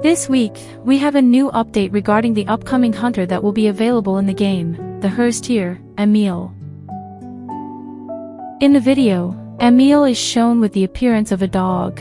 This week, we have a new update regarding the upcoming hunter that will be available in the game, the Herztier, Emil. In the video, Emil is shown with the appearance of a dog.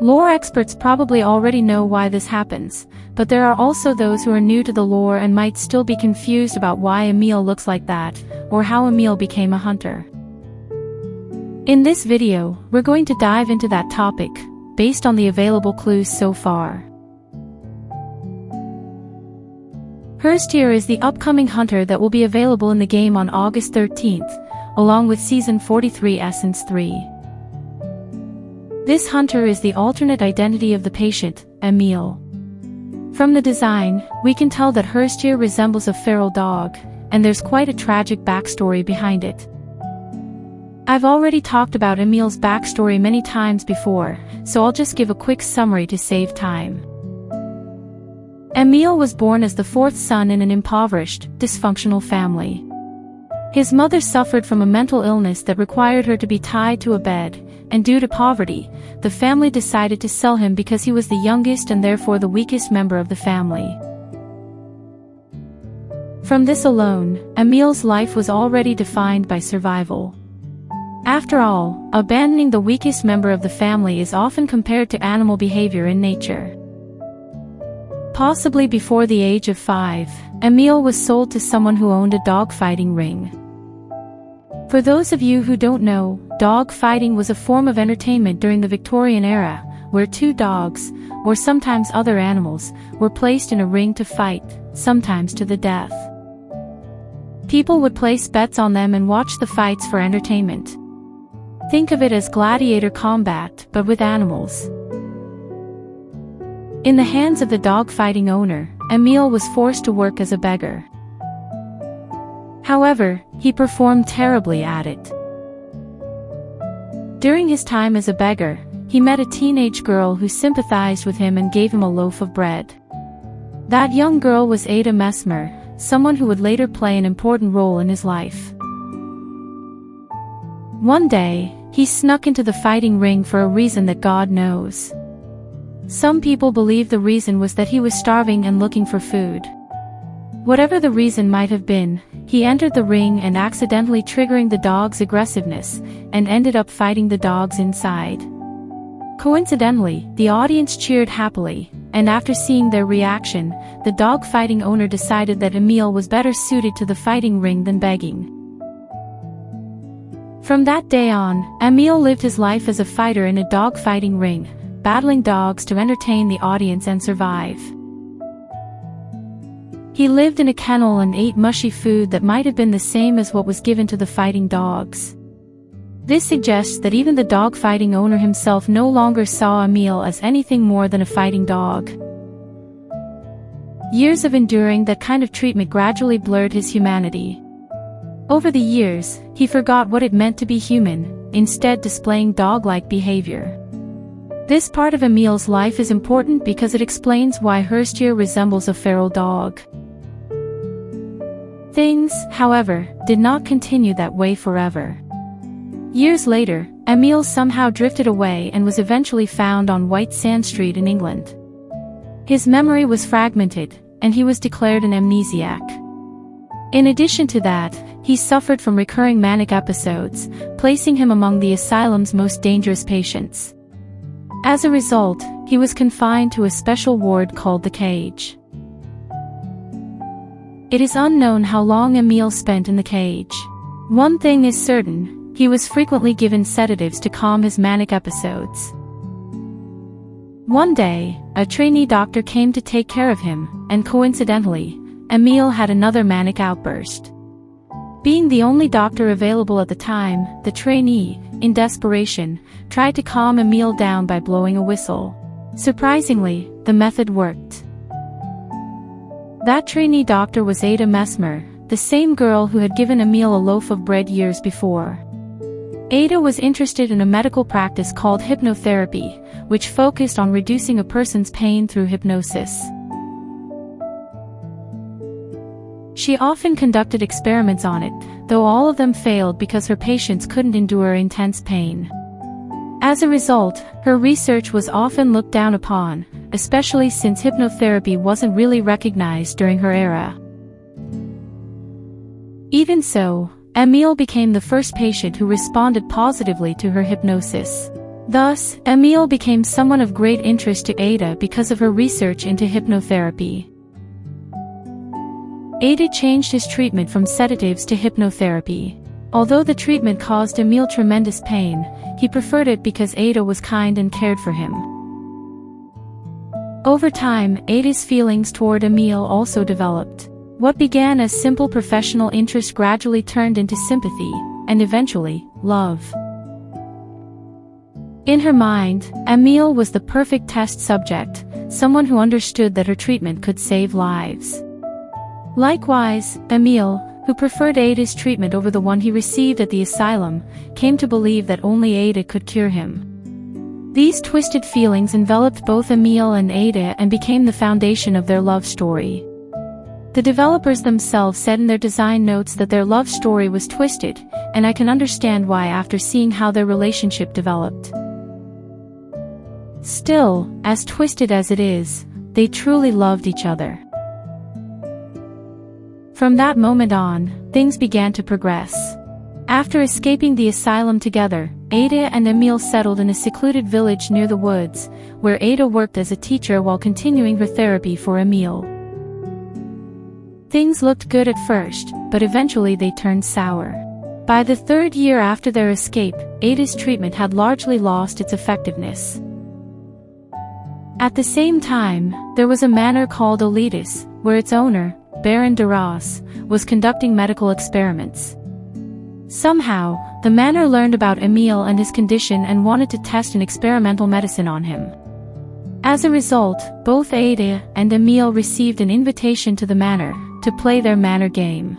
Lore experts probably already know why this happens, but there are also those who are new to the lore and might still be confused about why Emil looks like that, or how Emil became a hunter. In this video, we're going to dive into that topic, based on the available clues so far. Herztier is the upcoming hunter that will be available in the game on August 13th, along with Season 43 Essence 3. This hunter is the alternate identity of the patient, Emil. From the design, we can tell that Herztier resembles a feral dog, and there's quite a tragic backstory behind it. I've already talked about Emil's backstory many times before, so I'll just give a quick summary to save time. Emil was born as the fourth son in an impoverished, dysfunctional family. His mother suffered from a mental illness that required her to be tied to a bed, and due to poverty, the family decided to sell him because he was the youngest and therefore the weakest member of the family. From this alone, Emil's life was already defined by survival. After all, abandoning the weakest member of the family is often compared to animal behavior in nature. Possibly before the age of 5, Emil was sold to someone who owned a dog-fighting ring. For those of you who don't know, dog fighting was a form of entertainment during the Victorian era, where two dogs, or sometimes other animals, were placed in a ring to fight, sometimes to the death. People would place bets on them and watch the fights for entertainment. Think of it as gladiator combat, but with animals. In the hands of the dog-fighting owner, Emil was forced to work as a beggar. However, he performed terribly at it. During his time as a beggar, he met a teenage girl who sympathized with him and gave him a loaf of bread. That young girl was Ada Mesmer, someone who would later play an important role in his life. One day, he snuck into the fighting ring for a reason that God knows. Some people believe the reason was that he was starving and looking for food. Whatever the reason might have been, he entered the ring and accidentally triggering the dog's aggressiveness, and ended up fighting the dogs inside. Coincidentally, the audience cheered happily, and after seeing their reaction, the dog-fighting owner decided that Emil was better suited to the fighting ring than begging. From that day on, Emil lived his life as a fighter in a dog-fighting ring, battling dogs to entertain the audience and survive. He lived in a kennel and ate mushy food that might have been the same as what was given to the fighting dogs. This suggests that even the dog-fighting owner himself no longer saw Emil as anything more than a fighting dog. Years of enduring that kind of treatment gradually blurred his humanity. Over the years, he forgot what it meant to be human, instead displaying dog-like behavior. This part of Emil's life is important because it explains why Herztier resembles a feral dog. Things, however, did not continue that way forever. Years later, Emil somehow drifted away and was eventually found on White Sand Street in England. His memory was fragmented, and he was declared an amnesiac. In addition to that, he suffered from recurring manic episodes, placing him among the asylum's most dangerous patients. As a result, he was confined to a special ward called the cage. It is unknown how long Emil spent in the cage. One thing is certain, he was frequently given sedatives to calm his manic episodes. One day, a trainee doctor came to take care of him, and coincidentally, Emil had another manic outburst. Being the only doctor available at the time, the trainee, in desperation, tried to calm Emil down by blowing a whistle. Surprisingly, the method worked. That trainee doctor was Ada Mesmer, the same girl who had given Emil a loaf of bread years before. Ada was interested in a medical practice called hypnotherapy, which focused on reducing a person's pain through hypnosis. She often conducted experiments on it, though all of them failed because her patients couldn't endure intense pain. As a result, her research was often looked down upon, especially since hypnotherapy wasn't really recognized during her era. Even so, Emil became the first patient who responded positively to her hypnosis. Thus, Emil became someone of great interest to Ada because of her research into hypnotherapy. Ada changed his treatment from sedatives to hypnotherapy. Although the treatment caused Emil tremendous pain, he preferred it because Ada was kind and cared for him. Over time, Ada's feelings toward Emil also developed. What began as simple professional interest gradually turned into sympathy, and eventually, love. In her mind, Emil was the perfect test subject, someone who understood that her treatment could save lives. Likewise, Emil, who preferred Ada's treatment over the one he received at the asylum, came to believe that only Ada could cure him. These twisted feelings enveloped both Emil and Ada and became the foundation of their love story. The developers themselves said in their design notes that their love story was twisted, and I can understand why after seeing how their relationship developed. Still, as twisted as it is, they truly loved each other. From that moment on, things began to progress. After escaping the asylum together, Ada and Emil settled in a secluded village near the woods, where Ada worked as a teacher while continuing her therapy for Emil. Things looked good at first, but eventually they turned sour. By the third year after their escape, Ada's treatment had largely lost its effectiveness. At the same time, there was a manor called Oletus, where its owner, Baron Duras, was conducting medical experiments. Somehow, the manor learned about Emil and his condition and wanted to test an experimental medicine on him. As a result, both Ada and Emil received an invitation to the manor to play their manor game.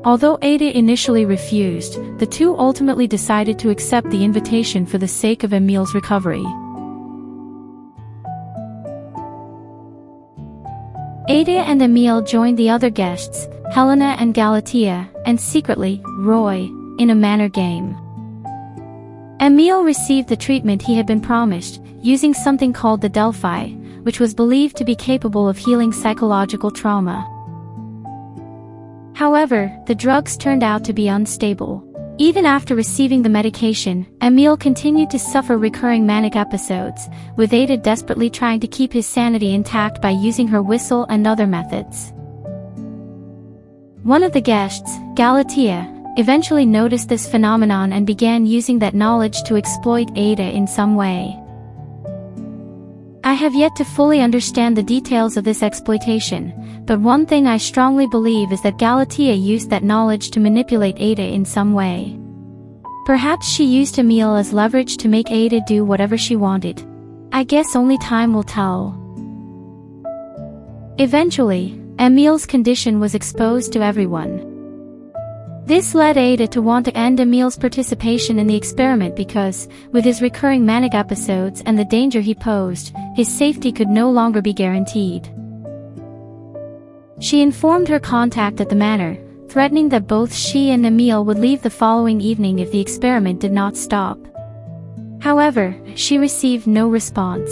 Although Ada initially refused, the two ultimately decided to accept the invitation for the sake of Emil's recovery. Ada and Emil joined the other guests, Helena and Galatea, and secretly, Roy, in a manor game. Emil received the treatment he had been promised, using something called the Delphi, which was believed to be capable of healing psychological trauma. However, the drugs turned out to be unstable. Even after receiving the medication, Emil continued to suffer recurring manic episodes, with Ada desperately trying to keep his sanity intact by using her whistle and other methods. One of the guests, Galatea, eventually noticed this phenomenon and began using that knowledge to exploit Ada in some way. I have yet to fully understand the details of this exploitation, but one thing I strongly believe is that Galatea used that knowledge to manipulate Ada in some way. Perhaps she used Emil as leverage to make Ada do whatever she wanted. I guess only time will tell. Eventually, Emil's condition was exposed to everyone. This led Ada to want to end Emil's participation in the experiment because, with his recurring manic episodes and the danger he posed, his safety could no longer be guaranteed. She informed her contact at the manor, threatening that both she and Emil would leave the following evening if the experiment did not stop. However, she received no response.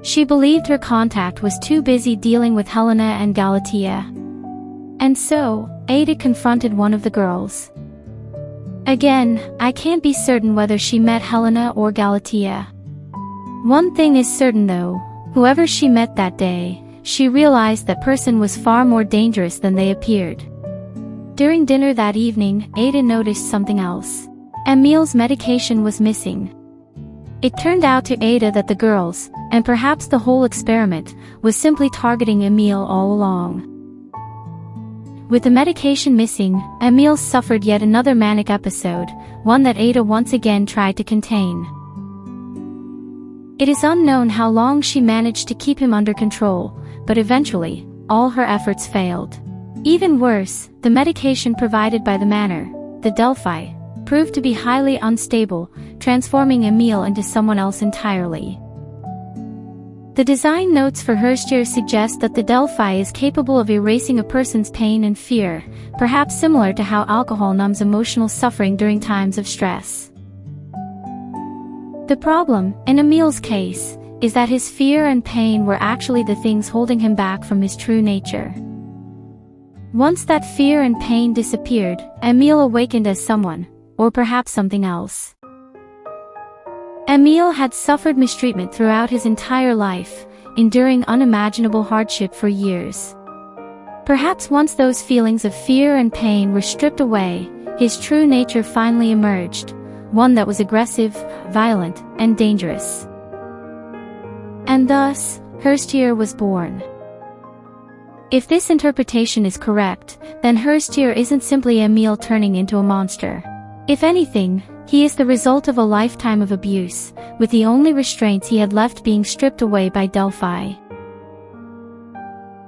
She believed her contact was too busy dealing with Helena and Galatea. And so, Ada confronted one of the girls. Again, I can't be certain whether she met Helena or Galatea. One thing is certain though, whoever she met that day, she realized that person was far more dangerous than they appeared. During dinner that evening, Ada noticed something else. Emil's medication was missing. It turned out to Ada that the girls, and perhaps the whole experiment, was simply targeting Emil all along. With the medication missing, Emil suffered yet another manic episode, one that Ada once again tried to contain. It is unknown how long she managed to keep him under control, but eventually, all her efforts failed. Even worse, the medication provided by the manor, the Delphi, proved to be highly unstable, transforming Emil into someone else entirely. The design notes for Herztier suggest that the Delphi is capable of erasing a person's pain and fear, perhaps similar to how alcohol numbs emotional suffering during times of stress. The problem, in Emil's case, is that his fear and pain were actually the things holding him back from his true nature. Once that fear and pain disappeared, Emil awakened as someone, or perhaps something else. Emil had suffered mistreatment throughout his entire life, enduring unimaginable hardship for years. Perhaps once those feelings of fear and pain were stripped away, his true nature finally emerged, one that was aggressive, violent, and dangerous. And thus, Herztier was born. If this interpretation is correct, then Herztier isn't simply Emil turning into a monster. If anything, he is the result of a lifetime of abuse, with the only restraints he had left being stripped away by Delphi.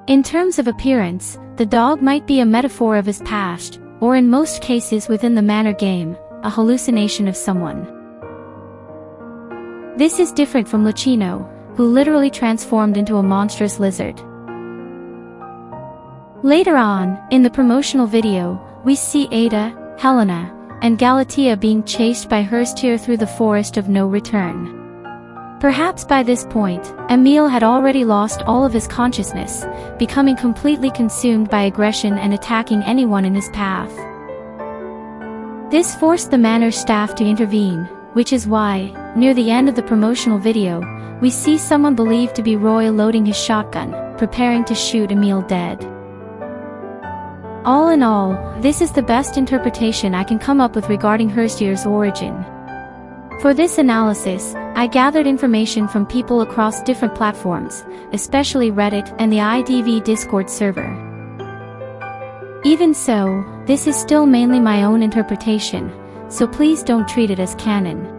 In terms of appearance, the dog might be a metaphor of his past, or in most cases within the Manor game, a hallucination of someone. This is different from Lucino, who literally transformed into a monstrous lizard. Later on, in the promotional video, we see Ada, Helena, and Galatea being chased by Herztier through the forest of no return. Perhaps by this point, Emil had already lost all of his consciousness, becoming completely consumed by aggression and attacking anyone in his path. This forced the Manor staff to intervene, which is why, near the end of the promotional video, we see someone believed to be Roy loading his shotgun, preparing to shoot Emil dead. All in all, this is the best interpretation I can come up with regarding Herztier's origin. For this analysis, I gathered information from people across different platforms, especially Reddit and the IDV Discord server. Even so, this is still mainly my own interpretation, so please don't treat it as canon.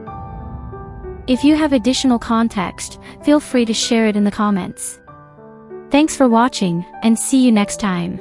If you have additional context, feel free to share it in the comments. Thanks for watching, and see you next time.